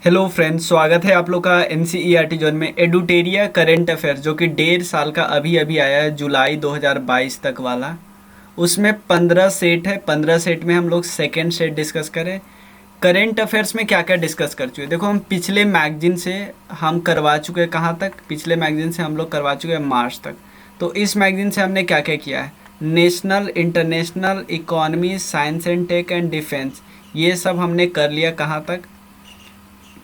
Hello friends, स्वागत है आप लोग का एनसीईआरटी जोन में एडुटेरिया करंट अफेयर जो कि 1.5 साल का अभी अभी आया है, जुलाई 2022 तक वाला। उसमें 15 सेट है। 15 सेट में हम लोग सेकेंड सेट डिस्कस करें। करंट अफेयर्स में क्या क्या डिस्कस कर चुके हैं देखो, हम पिछले मैगजीन से हम करवा चुके हैं कहाँ तक। पिछले मैगजीन से हम लोग करवा चुके हैं मार्च तक। तो इस मैगजीन से हमने क्या क्या किया है, national, international, economy, science and tech and defence, ये सब हमने कर लिया। कहाँ तक,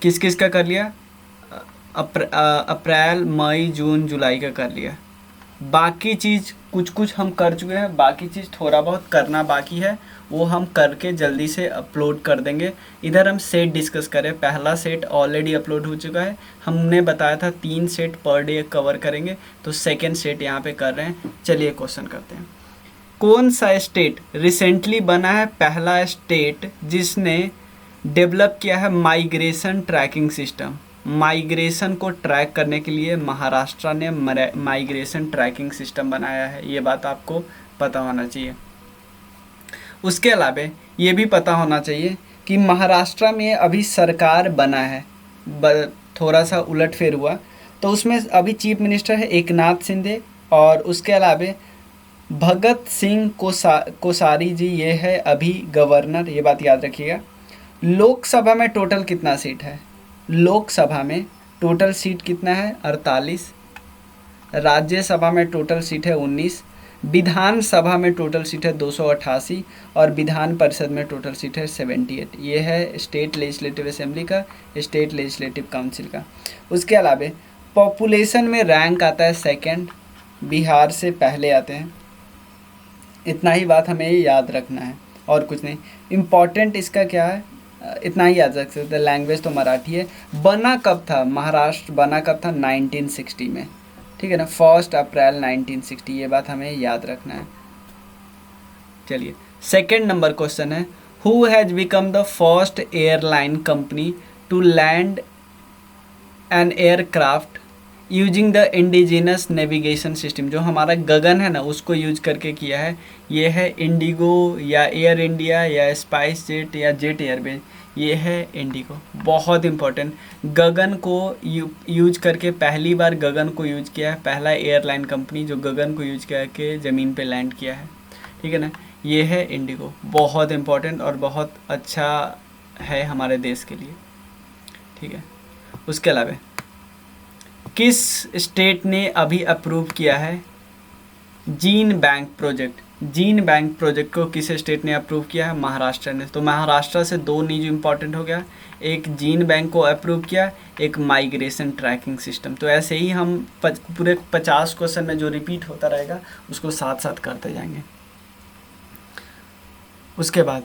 किस किस का कर लिया, अप्रैल, मई, जून, जुलाई का कर लिया। बाकी चीज़ कुछ कुछ हम कर चुके हैं, बाकी चीज़ थोड़ा बहुत करना बाकी है, वो हम करके जल्दी से अपलोड कर देंगे। इधर हम सेट डिस्कस करें। पहला सेट ऑलरेडी अपलोड हो चुका है। हमने बताया था 3 सेट पर डे कवर करेंगे, तो सेकेंड सेट यहाँ पे कर रहे हैं। चलिए क्वेश्चन करते हैं। कौन सा स्टेट रिसेंटली बना है पहला स्टेट जिसने डेवलप किया है माइग्रेशन ट्रैकिंग सिस्टम? माइग्रेशन को ट्रैक करने के लिए महाराष्ट्र ने माइग्रेशन ट्रैकिंग सिस्टम बनाया है। ये बात आपको पता होना चाहिए। उसके अलावा ये भी पता होना चाहिए कि महाराष्ट्र में अभी सरकार बना है, थोड़ा सा उलटफेर हुआ, तो उसमें अभी चीफ मिनिस्टर है एकनाथ शिंदे, और उसके अलावा भगत सिंह कोश्यारी जी, ये है अभी गवर्नर। ये बात याद रखिएगा। लोकसभा में टोटल कितना सीट है? लोकसभा में टोटल सीट कितना है? 48। राज्यसभा में टोटल सीट है 19। विधानसभा में टोटल सीट है 288 और विधान परिषद में टोटल सीट है 78। ये है स्टेट लेजिस्लेटिव असेंबली का, स्टेट लेजिस्लेटिव काउंसिल का। उसके अलावा पॉपुलेशन में रैंक आता है सेकंड, बिहार से पहले आते हैं। इतना ही बात हमें याद रखना है और कुछ नहीं। इम्पॉर्टेंट इसका क्या है, इतना ही याद रख सकते हैं। लैंग्वेज तो मराठी है। बना कब था महाराष्ट्र? बना कब था? 1960 में, ठीक है ना, 1 अप्रैल 1960। ये बात हमें याद रखना है। चलिए सेकंड नंबर क्वेश्चन है, who has become the first airline company to land an aircraft using the indigenous navigation system? जो हमारा गगन है ना, उसको यूज करके किया है। ये है इंडिगो या एयर इंडिया या स्पाइस जेट या जेट एयरवेज। ये है इंडिगो। बहुत इंपॉर्टेंट, गगन को यूज करके पहली बार गगन को यूज किया है। पहला एयरलाइन कंपनी जो गगन को यूज करके ज़मीन पे लैंड किया है, ठीक है ना। ये है इंडिगो। बहुत इंपॉर्टेंट और बहुत अच्छा है हमारे देश के लिए, ठीक है। उसके अलावा किस स्टेट ने अभी अप्रूव किया है gene bank project? Gene bank project को किस स्टेट ने अप्रूव किया है? महाराष्ट्र ने। तो महाराष्ट्र से 2 न्यूज इंपॉर्टेंट हो गया, एक जीन बैंक को अप्रूव किया, एक माइग्रेशन ट्रैकिंग सिस्टम। तो ऐसे ही हम पूरे 50 क्वेश्चन में जो रिपीट होता रहेगा उसको साथ साथ करते जाएंगे। उसके बाद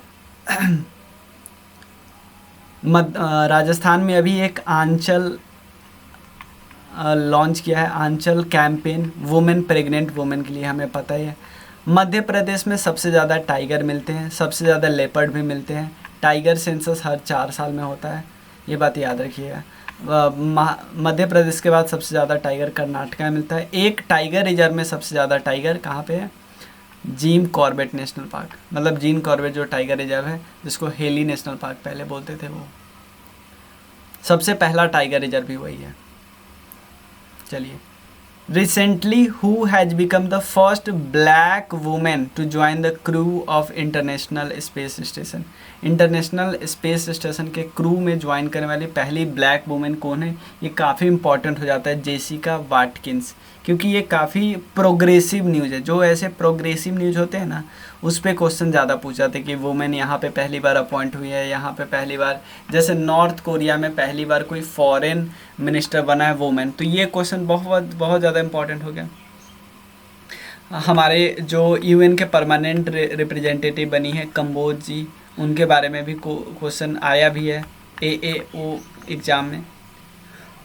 राजस्थान में अभी एक आंचल लॉन्च किया है, आंचल कैंपेन वुमेन, प्रेग्नेंट वुमेन के लिए, हमें पता ही है। मध्य प्रदेश में सबसे ज़्यादा टाइगर मिलते हैं, सबसे ज़्यादा लेपर्ड भी मिलते हैं। टाइगर सेंसस हर 4 साल में होता है, ये बात याद रखिएगा। मध्य प्रदेश के बाद सबसे ज़्यादा टाइगर कर्नाटक में मिलता है। एक टाइगर रिजर्व में सबसे ज़्यादा टाइगर कहाँ पे है? जिम कॉर्बेट नेशनल पार्क, मतलब जिम कॉर्बेट जो टाइगर रिजर्व है, जिसको हेली नेशनल पार्क पहले बोलते थे, वो सबसे पहला टाइगर रिजर्व भी वही है। चलिए, recently who has become the first black women to join the crew of international space station? International space station के क्रू में ज्वाइन करने वाली पहली ब्लैक वुमेन कौन है? ये काफ़ी इंपॉर्टेंट हो जाता है, जेसिका वाटकिंस, क्योंकि ये काफ़ी प्रोग्रेसिव न्यूज़ है। जो ऐसे प्रोग्रेसिव न्यूज़ होते हैं ना, उस पर क्वेश्चन ज़्यादा पूछ जाते हैं कि वुमेन यहाँ पे पहली बार अपॉइंट हुई है, यहाँ पे पहली बार, जैसे नॉर्थ कोरिया में पहली बार कोई फॉरेन मिनिस्टर बना है वुमेन। तो ये क्वेश्चन बहुत बहुत ज़्यादा इंपॉर्टेंट हो गया। हमारे जो यूएन के परमानेंट रिप्रेजेंटेटिव बनी है कंबोज जी, उनके बारे में भी क्वेश्चन आया भी है AAO एग्ज़ाम में।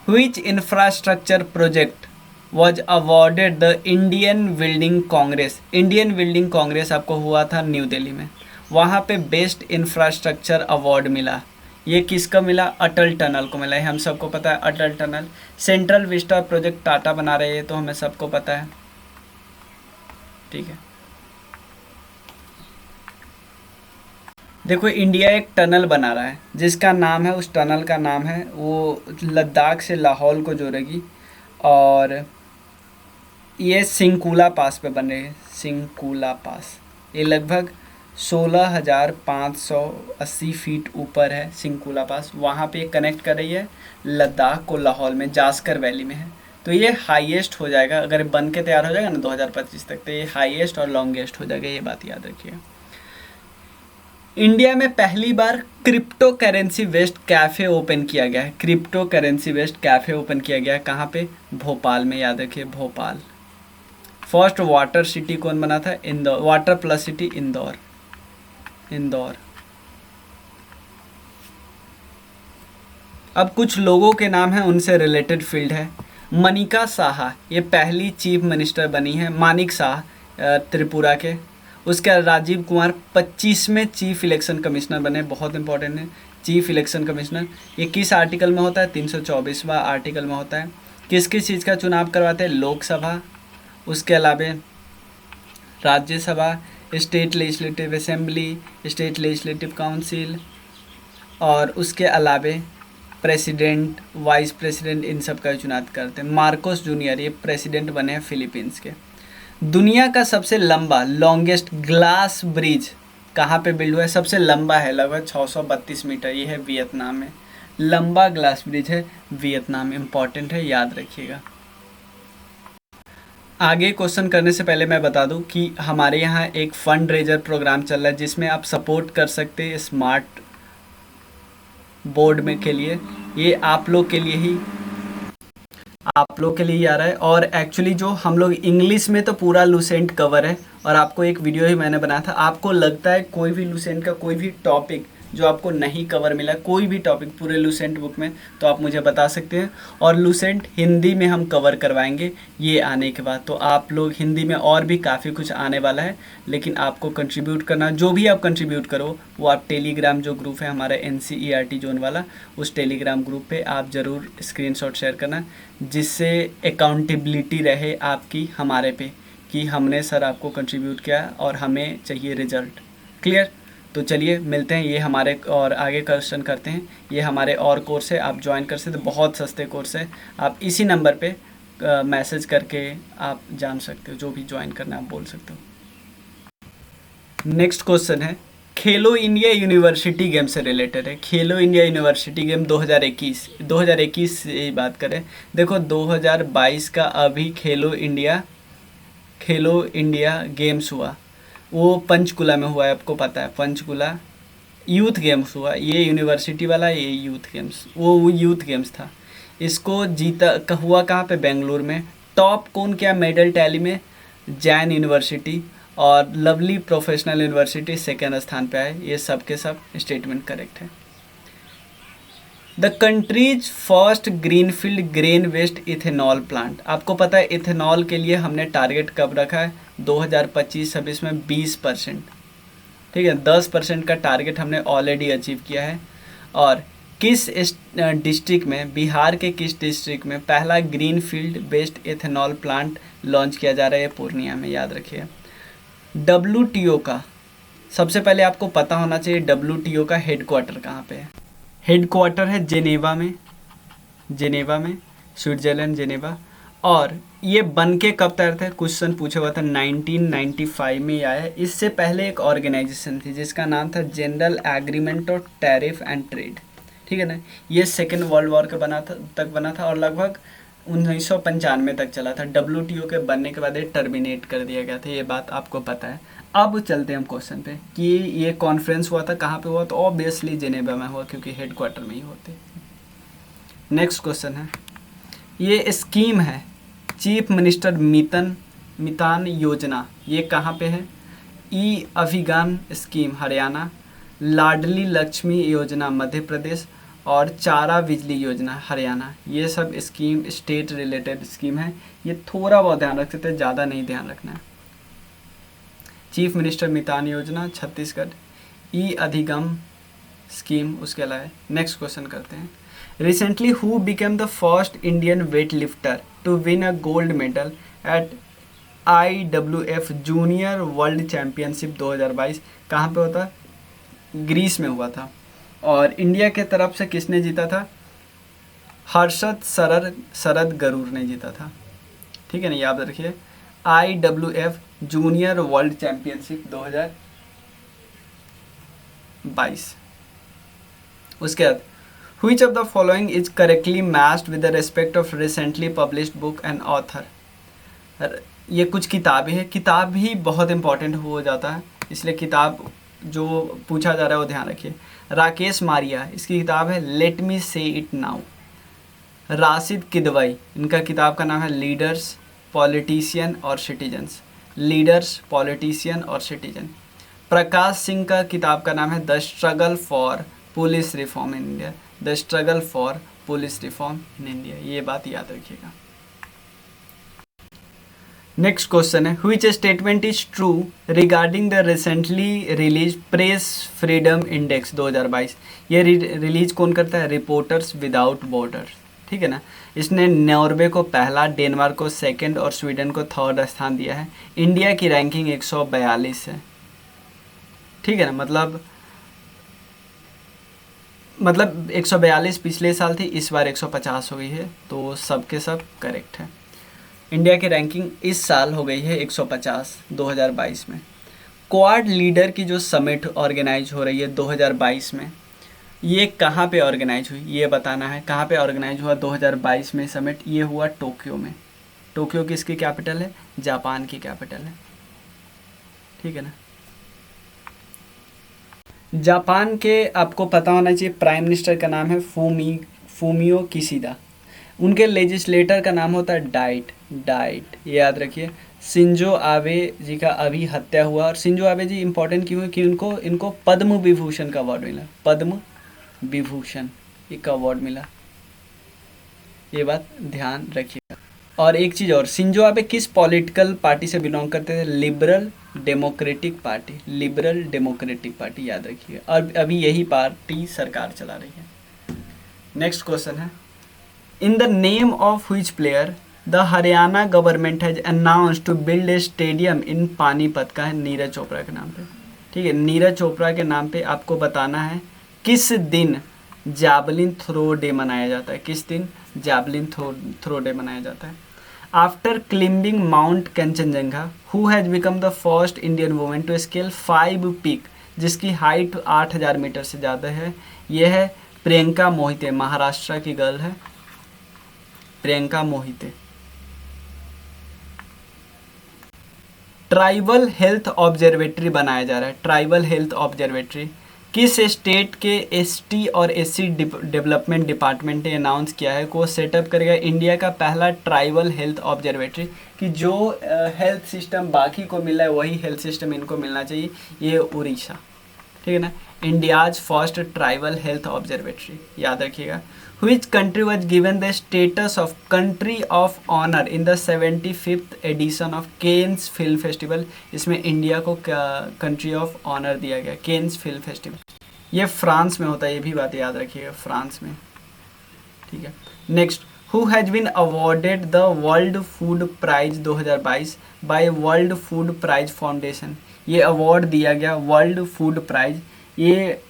Which infrastructure project was awarded the Indian building Congress? Indian building Congress आपको हुआ था न्यू दिल्ली में, वहाँ पे बेस्ट इंफ्रास्ट्रक्चर अवार्ड मिला। ये किसका मिला? अटल टनल को मिला है। हम सबको पता है Atal tunnel. Central vista project Tata बना रहे हैं, तो हमें सबको पता है, ठीक है। देखो इंडिया एक टनल बना रहा है जिसका नाम है, उस टनल का नाम है, वो लद्दाख से लाहौल को जोड़ेगी। और ये सिंकुला पास पे बन रही है, सिंकुला पास। ये लगभग 16,580 फीट ऊपर है सिंकुला पास। वहाँ पे कनेक्ट कर रही है लद्दाख को लाहौल में, जास्कर वैली में है। तो ये हाईएस्ट हो जाएगा, अगर बन के तैयार हो जाएगा ना 2025 तक, तो ये हाईएस्ट और लॉन्गेस्ट हो जाएगा, ये बात याद रखिए। इंडिया में पहली बार crypto currency based cafe open किया गया है। Crypto currency based cafe open किया गया है कहाँ पे? भोपाल में, याद रखिए भोपाल। फर्स्ट वाटर सिटी कौन बना था? Indore, water plus city Indore, Indore. अब कुछ लोगों के नाम हैं, उनसे रिलेटेड फील्ड है। मनिका साहा, ये पहली चीफ मिनिस्टर बनी है। मानिक साह त्रिपुरा के। उसके बाद राजीव कुमार 25वें चीफ इलेक्शन कमिश्नर बने, बहुत इंपॉर्टेंट है चीफ इलेक्शन कमिश्नर। ये किस आर्टिकल में होता है? 324वां आर्टिकल में होता है। किस किस चीज़ का चुनाव करवाते हैं? लोकसभा, उसके अलावा Rajya Sabha, state legislative assembly, state legislative council, और उसके अलावा प्रेसिडेंट, वाइस प्रेसिडेंट, इन सब का चुनाव करते हैं। मार्कोस जूनियर ये प्रेसिडेंट बने हैं फिलीपींस के। दुनिया का सबसे लंबा लॉन्गेस्ट ग्लास ब्रिज कहाँ पे बिल्ड हुआ है? सबसे लंबा है, लगभग 632 मीटर, ये है वियतनाम में। लंबा ग्लास ब्रिज है वियतनाम, इंपॉर्टेंट है, याद रखिएगा। आगे क्वेश्चन करने से पहले मैं बता दूं कि हमारे यहाँ एक फंड रेजर प्रोग्राम चल रहा है जिसमें आप सपोर्ट कर सकते हैं स्मार्ट बोर्ड में के लिए। ये आप लोग के लिए ही आ रहा है। और एक्चुअली जो हम लोग इंग्लिश में तो पूरा लूसेंट कवर है, और आपको एक वीडियो ही मैंने बनाया था। आपको लगता है कोई भी लूसेंट का कोई भी टॉपिक जो आपको नहीं कवर मिला, कोई भी टॉपिक पूरे लूसेंट बुक में, तो आप मुझे बता सकते हैं। और लूसेंट हिंदी में हम कवर करवाएंगे ये आने के बाद। तो आप लोग हिंदी में और भी काफ़ी कुछ आने वाला है, लेकिन आपको कंट्रीब्यूट करना, जो भी आप कंट्रीब्यूट करो वो आप टेलीग्राम जो ग्रुप है हमारा NCERT जोन वाला, उस टेलीग्राम ग्रुप पे आप ज़रूर स्क्रीनशॉट शेयर करना, जिससे अकाउंटेबिलिटी रहे आपकी हमारे पे कि हमने सर आपको कंट्रीब्यूट किया और हमें चाहिए रिजल्ट। क्लियर? तो चलिए मिलते हैं। ये हमारे और आगे क्वेश्चन करते हैं। ये हमारे और कोर्स है, आप ज्वाइन कर सकते, बहुत सस्ते कोर्स है। आप इसी नंबर पे मैसेज करके आप जान सकते हो, जो भी ज्वाइन करना आप बोल सकते हो। नेक्स्ट क्वेश्चन है, खेलो इंडिया यूनिवर्सिटी गेम से रिलेटेड है। खेलो इंडिया यूनिवर्सिटी गेम 2021 से बात करें। देखो 2022 का अभी खेलो इंडिया गेम्स हुआ, वो पंचकुला में हुआ है, आपको पता है पंचकुला यूथ गेम्स हुआ। ये यूनिवर्सिटी वाला, ये यूथ गेम्स, वो यूथ गेम्स था। इसको जीता हुआ कहाँ पे? बेंगलुरु में। टॉप कौन किया मेडल टैली में? जैन यूनिवर्सिटी और लवली प्रोफेशनल यूनिवर्सिटी सेकेंड स्थान पे आए। ये सब के सब स्टेटमेंट करेक्ट है। The countries first greenfield grain waste ethanol plant. आपको पता है इथेनॉल के लिए हमने टारगेट कब रखा है? 2025-26 में 20%। ठीक है, 10% का टारगेट हमने ऑलरेडी अचीव किया है। और किस डिस्ट्रिक्ट में, बिहार के किस डिस्ट्रिक्ट में पहला greenfield based ethanol plant launch किया जा रहा है? पूर्णिया में, याद रखिए। WTO का सबसे पहले आपको पता होना चाहिए WTO का हेडक्वार्टर कहाँ पे है। हेडक्वार्टर है जेनेवा में, स्विट्जरलैंड, जेनेवा। और ये बन के कब तैयार था? क्वेश्चन पूछा हुआ था 1995 में आया है। इससे पहले एक ऑर्गेनाइजेशन थी जिसका नाम था general agreement of tariff and trade. ठीक है ना, ये सेकेंड वर्ल्ड वॉर के बना था और लगभग 1995 तक चला था। WTO के बनने के बाद ये टर्मिनेट कर दिया गया था, ये बात आपको पता है। अब चलते हैं हम क्वेश्चन पे कि ये कॉन्फ्रेंस हुआ था कहाँ पे हुआ? तो ऑब्वियसली जेनेवा में हुआ, क्योंकि हेडक्वार्टर में ही होते। नेक्स्ट क्वेश्चन है, ये स्कीम है चीफ मिनिस्टर मितान योजना, ये कहाँ पे है? ई अभियान स्कीम हरियाणा, लाडली लक्ष्मी योजना मध्य प्रदेश, और चारा बिजली योजना हरियाणा। ये सब स्कीम स्टेट रिलेटेड स्कीम है। ये थोड़ा बहुत ध्यान रख सकते हैं, ज़्यादा नहीं ध्यान रखना है। चीफ मिनिस्टर मितान योजना छत्तीसगढ़, ई अधिगम स्कीम उसके अलावा। नेक्स्ट क्वेश्चन करते हैं, recently who became the first Indian weight lifter to win a gold medal at IWF junior world championship 2022? कहाँ पे होता है? ग्रीस में हुआ था। और इंडिया के तरफ से किसने जीता था? हर्षद शरद गरूर ने जीता था। ठीक है ना, याद रखिए। IWF junior world championship 2022। उसके बाद Which of the following is correctly matched with the respect of recently published book and author? ये कुछ किताबें हैं, किताब ही बहुत इंपॉर्टेंट हो जाता है, इसलिए किताब जो पूछा जा रहा है वो ध्यान रखिए। राकेश मारिया, इसकी किताब है लेट मी से इट नाउ। राशिद किदवई, इनका किताब का नाम है लीडर्स, पॉलिटिशियन और सिटीजन्स। लीडर्स, पॉलिटिशियन और सिटीजन। प्रकाश सिंह का किताब का नाम है the struggle for police reform in India. The struggle for police reform in India, ये बात याद रखिएगा। नेक्स्ट क्वेश्चन है which statement is true regarding the recently release press freedom index 2022। ये रिलीज कौन करता है? Reporters without border. ठीक है ना। इसने नॉर्वे को पहला, डेनमार्क को सेकंड और स्वीडन को थर्ड स्थान दिया है। इंडिया की रैंकिंग 142 है। ठीक है ना, मतलब 142 पिछले साल थी, इस बार 150 हो गई है, तो सब के सब करेक्ट है। इंडिया की रैंकिंग इस साल हो गई है 150 2022 में। क्वाड लीडर की जो समिट ऑर्गेनाइज हो रही है 2022 में, ये कहाँ पे ऑर्गेनाइज हुई ये बताना है। कहाँ पे ऑर्गेनाइज हुआ 2022 में समिट? ये हुआ टोक्यो में। टोक्यो किसकी कैपिटल है? जापान की कैपिटल है। ठीक है ना। जापान के आपको पता होना चाहिए प्राइम मिनिस्टर का नाम है फूमियो किशिदा। उनके लेजिस्लेटर का नाम होता है डाइट, ये याद रखिए। शिंजो आबे जी का अभी हत्या हुआ, और शिंजो आबे जी इंपॉर्टेंट क्यों है कि इनको पद्म विभूषण का अवार्ड मिला। पद्म विभूषण एक अवार्ड मिला, ये बात ध्यान रखिएगा। और एक चीज़ और, शिंजो आबे किस पॉलिटिकल पार्टी से बिलोंग करते थे? Liberal democratic party. Liberal democratic party याद रखिए, और अभी यही पार्टी सरकार चला रही है। नेक्स्ट क्वेश्चन है in the name of which player the Haryana government has announced to build a stadium in Panipat. का है नीरज चोपड़ा के नाम पे। ठीक है, नीरज चोपड़ा के नाम पे आपको बताना है किस दिन जैवलिन थ्रो डे मनाया जाता है। किस दिन जैवलिन थ्रो डे मनाया जाता है? After climbing mount Kanchenjunga who has become the first Indian women to scale 5 peak, जिसकी हाइट 8000 मीटर से ज़्यादा है? यह है प्रियंका मोहिते, महाराष्ट्र की गर्ल है Priyanka Mohite. Tribal health observatory बनाया जा रहा है। ट्राइबल हेल्थ ऑब्जर्वेटरी किस स्टेट के एसटी और एससी डेवलपमेंट डिपार्टमेंट ने अनाउंस किया है को सेटअप करेगा? इंडिया का पहला ट्राइबल हेल्थ ऑब्जर्वेटरी, कि जो हेल्थ सिस्टम बाकी को मिला है वही हेल्थ सिस्टम इनको मिलना चाहिए। ये उड़ीसा। ठीक है ना। India's first tribal health observatory, याद रखिएगा। Which country was given the status of country of honor in the 75th edition of Cannes Film Festival? इसमें इंडिया को कंट्री ऑफ ऑनर दिया गया, केन्स फिल्म फेस्टिवल। ये फ्रांस में होता है, ये भी बात याद रखिएगा, फ्रांस में। ठीक है। Next, who has been awarded the world food prize 2022 by world food prize foundation? ये अवार्ड दिया गया वर्ल्ड फूड प्राइज, ये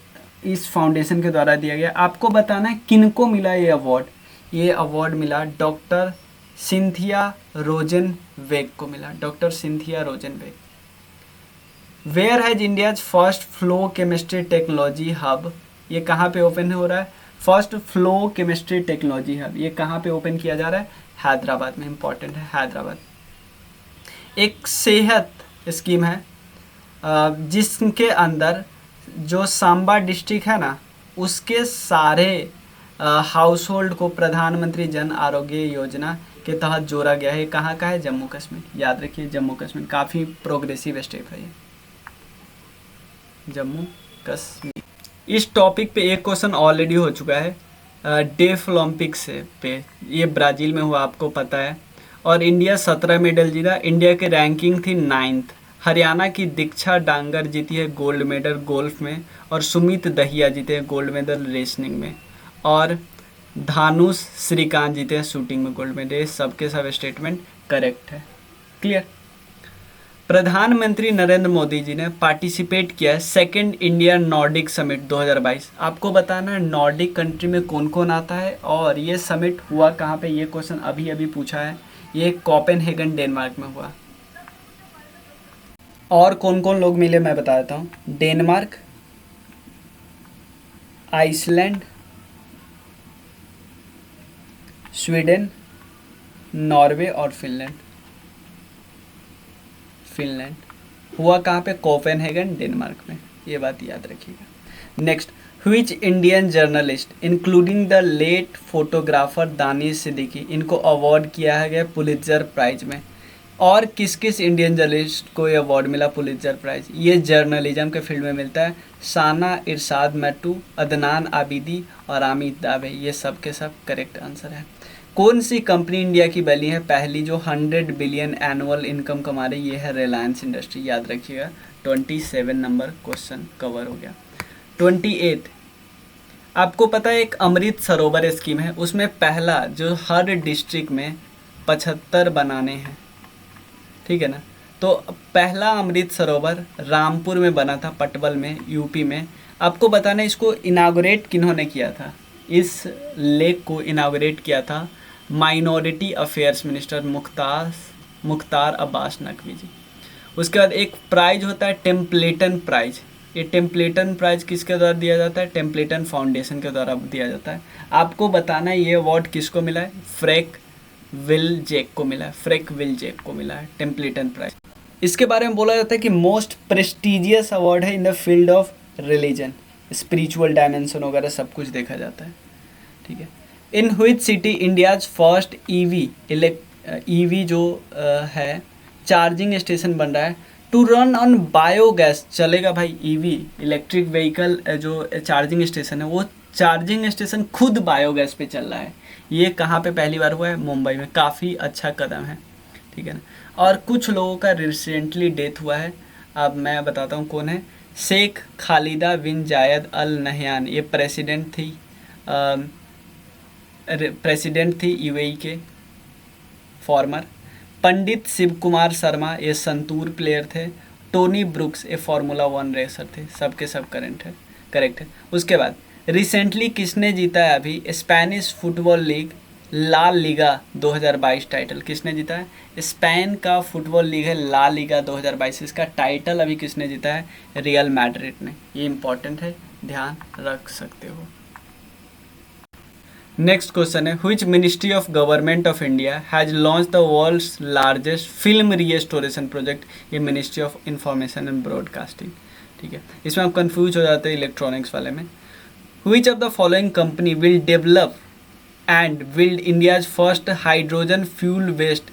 इस फाउंडेशन के द्वारा दिया गया। आपको बताना है किनको मिला ये अवार्ड। ये अवार्ड मिला डॉक्टर सिंथिया रोजनवेग को मिला, doctor Cynthia Rosenzweig. Where has India's first flow chemistry technology hub? ये कहाँ पे ओपन हो रहा है? First flow chemistry technology hub ये कहाँ पे ओपन किया जा रहा है? हैदराबाद में। इंपॉर्टेंट है हैदराबाद। एक सेहत स्कीम है जिसके अंदर जो सांबा डिस्ट्रिक्ट है ना, उसके सारे हाउस होल्ड को प्रधानमंत्री जन आरोग्य योजना के तहत जोड़ा गया है। कहाँ का है? जम्मू कश्मीर। याद रखिए जम्मू कश्मीर, काफ़ी प्रोग्रेसिव स्टेप है ये जम्मू कश्मीर। इस टॉपिक पे एक क्वेश्चन ऑलरेडी हो चुका है डेफ ओलंपिक्स पे, ये ब्राज़ील में हुआ, आपको पता है। और इंडिया 17 मेडल जीता। इंडिया की रैंकिंग थी 9th। हरियाणा की दीक्षा डांगर जीती है गोल्ड मेडल गोल्फ में, और सुमित दहिया जीते हैं गोल्ड मेडल रेसलिंग में, और धानुष श्रीकांत जीते हैं शूटिंग में गोल्ड मेडल। सबके सब स्टेटमेंट करेक्ट है। क्लियर। प्रधानमंत्री नरेंद्र मोदी जी ने पार्टिसिपेट किया है सेकेंड इंडिया नॉर्डिक समिट 2022। आपको बताना है नॉर्डिक कंट्री में कौन कौन आता है और ये समिट हुआ कहाँ पे, ये क्वेश्चन अभी अभी पूछा है। ये कोपेनहेगन डेनमार्क में हुआ। और कौन कौन लोग मिले मैं बता देता हूँ। डेनमार्क, आइसलैंड, स्वीडन, नॉर्वे और फिनलैंड। हुआ कहाँ पे, कोपेनहेगन डेनमार्क में, ये बात याद रखिएगा। Next, which Indian journalist including the late photographer Danish Siddiqui, इनको अवार्ड किया है गया पुलित्जर प्राइज में। और किस किस इंडियन जर्नलिस्ट को ये अवार्ड मिला पुलित्जर प्राइज, ये जर्नलिज्म के फील्ड में मिलता है। साना इरशाद मैटू, अदनान आबिदी और अमित दावे, ये सब के सब करेक्ट आंसर है। कौन सी कंपनी इंडिया की बनी है पहली जो 100 बिलियन एनुअल इनकम कमा रही, ये है रिलायंस इंडस्ट्री, याद रखिएगा। 27 नंबर क्वेश्चन कवर हो गया। 28, आपको पता है एक अमृत सरोवर स्कीम है, उसमें पहला जो हर डिस्ट्रिक्ट में 75 बनाने हैं, ठीक है ना। तो पहला अमृत सरोवर रामपुर में बना था, पटवल में, यूपी में। आपको बताना है इसको इनागोरेट किन्होंने किया था, इस लेक को इनागोरेट किया था minority affairs minister Mukhtar Abbas Naqvi ji. उसके बाद एक प्राइज होता है टेम्पलेटन प्राइज। ये टेम्पलेटन प्राइज किसके द्वारा दिया जाता है, टेम्पलेटन फाउंडेशन के द्वारा दिया जाता है। आपको बताना है ये अवार्ड किसको मिला है, फ्रैंक विल्जेक को मिला है, फ्रैंक विल्जेक को मिला है टेम्पलेटन प्राइज। इसके बारे में बोला जाता है कि मोस्ट प्रेस्टिजियस अवार्ड है in the field of religion, spiritual dimension वगैरह सब कुछ देखा जाता है, ठीक है। इन which city India's first EV जो है चार्जिंग स्टेशन बन रहा है टू रन ऑन बायोगैस, चलेगा भाई ईवी इलेक्ट्रिक व्हीकल जो चार्जिंग स्टेशन है वो चार्जिंग स्टेशन खुद बायोगैस पे चल रहा है। ये कहाँ पे पहली बार हुआ है, मुंबई में। काफ़ी अच्छा कदम है, ठीक है ना। और कुछ लोगों का रिसेंटली डेथ हुआ है, अब मैं बताता हूँ कौन है। शेख खालिदा बिन जायद अल नहयान, ये प्रेसिडेंट थी यूएई के, फॉर्मर। पंडित शिव कुमार शर्मा, ये संतूर प्लेयर थे। टोनी ब्रुक्स, ये फार्मूला 1 रेसर थे, सब के सब करेक्ट है। उसके बाद रिसेंटली किसने जीता है अभी Spanish football league La Liga 2022 title, किसने जीता है? स्पेन का फुटबॉल लीग है ला लीगा 2022, इसका टाइटल अभी किसने जीता है? रियल मैड्रिड ने। ये इंपॉर्टेंट है, ध्यान रख सकते हो। नेक्स्ट क्वेश्चन है, which ministry of government of India has launch the world's largest film restoration project? ये ministry of information and broadcasting, ठीक है। इसमें आप कंफ्यूज हो जाते हैं इलेक्ट्रॉनिक्स वाले में। Which of the following company will develop and build India's first hydrogen fuel based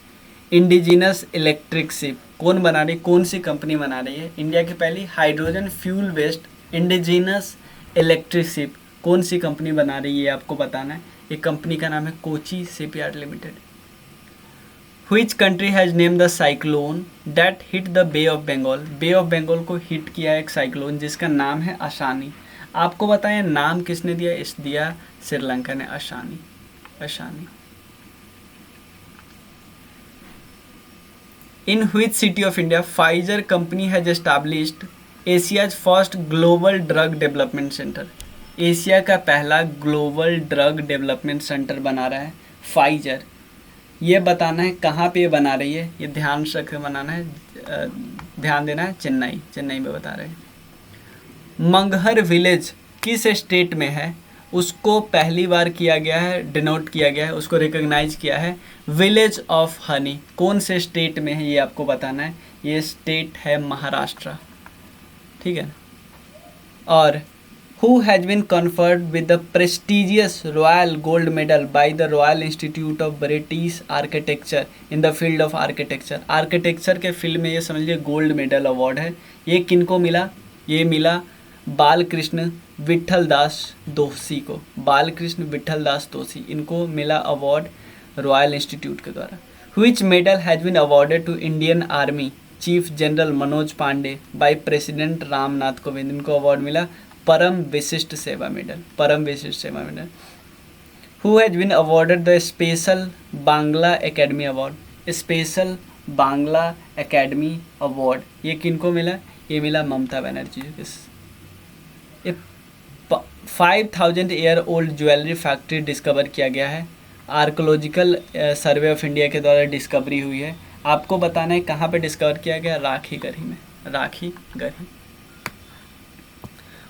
indigenous electric ship? कौन बना रही, कौन सी कंपनी बना रही है इंडिया की पहली hydrogen fuel based indigenous electric ship? कौन सी कंपनी बना रही है आपको बताना है। ये कंपनी का नाम है Kochi shipyard limited. Which country has name the cyclone that hit the Bay of Bengal? Bay of Bengal को हिट किया एक साइक्लोन जिसका नाम है अशानी। आपको बताएं नाम किसने दिया? इस दिया श्रीलंका ने, Asani. In which city of India Pfizer company has established Asia's first global drug development centre? Asia का पहला ग्लोबल ड्रग डेवलपमेंट सेंटर बना रहा है फाइजर। ये बताना है कहाँ पे बना रही है, ये ध्यान रख बनाना है, ध्यान देना है। चेन्नई में बता रहे हैं। मंगहर विलेज किस स्टेट में है? उसको पहली बार किया गया है, डिनोट किया गया है, उसको रिकॉग्नाइज किया है विलेज ऑफ हनी। कौन से स्टेट में है ये आपको बताना है। ये स्टेट है महाराष्ट्र, ठीक है। और who has been conferred with the prestigious Royal Gold Medal by the Royal Institute of British Architecture in the field of architecture? Architecture के फील्ड में ये समझ लीजिए गोल्ड मेडल अवार्ड है। ये किनको मिला? ये मिला बालकृष्ण विट्ठल दास दोषी को। बालकृष्ण विट्ठल दास दोषी, इनको मिला अवार्ड रॉयल इंस्टीट्यूट के द्वारा। Which medal has been awarded to Indian Army chief general Manoj Pandey by president Ramnath Kovind? इनको अवार्ड मिला Param Vishisht Seva medal. Who has been awarded the special Bangla academy award? Special Bangla academy award. ये किनको मिला? ये मिला ममता बनर्जी को। ये 5000 year old jewellery factory discover किया गया है। आर्कोलॉजिकल सर्वे ऑफ इंडिया के द्वारा डिस्कवरी हुई है। आपको बताना है कहाँ पे डिस्कवर किया गया? राखी गढ़ी में, राखी गढ़ी।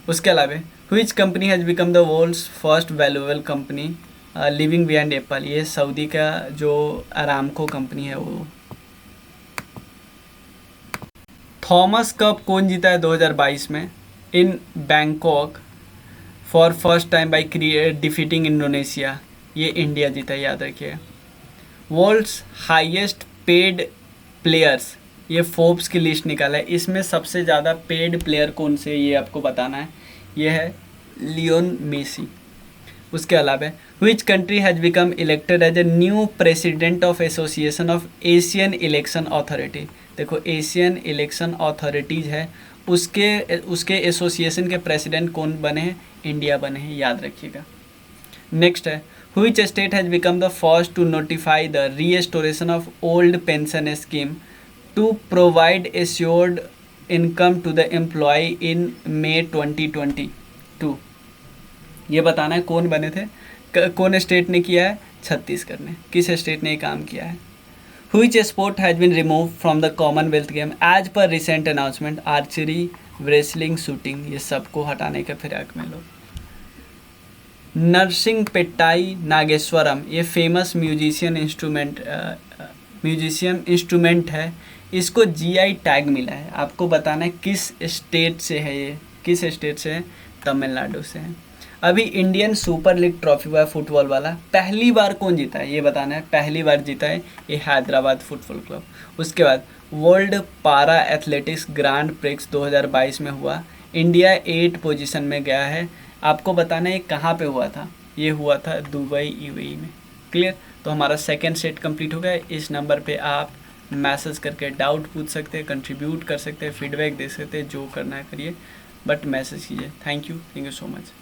उसके अलावा which company has become the world's first valuable company living behind Apple? ये सऊदी का जो अरामको कंपनी है वो। थॉमस कप कौन जीता है 2022 में in Bangkok for first time by defeating Indonesia? ये इंडिया जीता है, याद रखिए। वर्ल्ड्स हाईएस्ट पेड प्लेयर्स, ये फोर्ब्स की लिस्ट निकाला है, इसमें सबसे ज़्यादा पेड प्लेयर कौन से, ये आपको बताना है। ये है लियोन मेसी। उसके अलावा which country has become elected as a new president of association of Asian election authority? देखो एशियन इलेक्शन अथॉरिटीज़ है, उसके एसोसिएशन के प्रेसिडेंट कौन बने हैं? इंडिया बने हैं, याद रखिएगा। नेक्स्ट है which state has become the first to notify the restoration of old pension scheme to provide assured income to the employ in May 2022? ये बताना है कौन बने थे, कौन स्टेट ने किया है? छत्तीसगढ़ ने। किस स्टेट ने ये काम किया है? Which sport has been remove from the commonwealth game as per recent announcement? Archery, wrestling, shooting, ये सबको हटाने के फिराक में लोग। नरसिंह पेट्टाई नागेश्वरम, ये फेमस म्यूजिशियन इंस्ट्रूमेंट है, इसको जीआई टैग मिला है। आपको बताना है किस स्टेट से है ये, किस स्टेट से है? तमिलनाडु से है। अभी इंडियन सुपर लीग ट्रॉफी हुआ है फुटबॉल वाला, पहली बार कौन जीता है? ये बताना है। पहली बार जीता है ये हैदराबाद फुटबॉल क्लब। उसके बाद वर्ल्ड पारा एथलेटिक्स ग्रांड प्रिक्स 2022 में हुआ, इंडिया 8 पोजीशन में गया है। आपको बताना है कहाँ पे हुआ था? ये हुआ था दुबई UAE में। क्लियर? तो हमारा सेकेंड सेट कंप्लीट हो गया। इस नंबर पे आप मैसेज करके डाउट पूछ सकते हैं, कंट्रीब्यूट कर सकते हैं, फीडबैक दे सकते हैं, जो करना है करिए, बट मैसेज कीजिए। Thank you so much.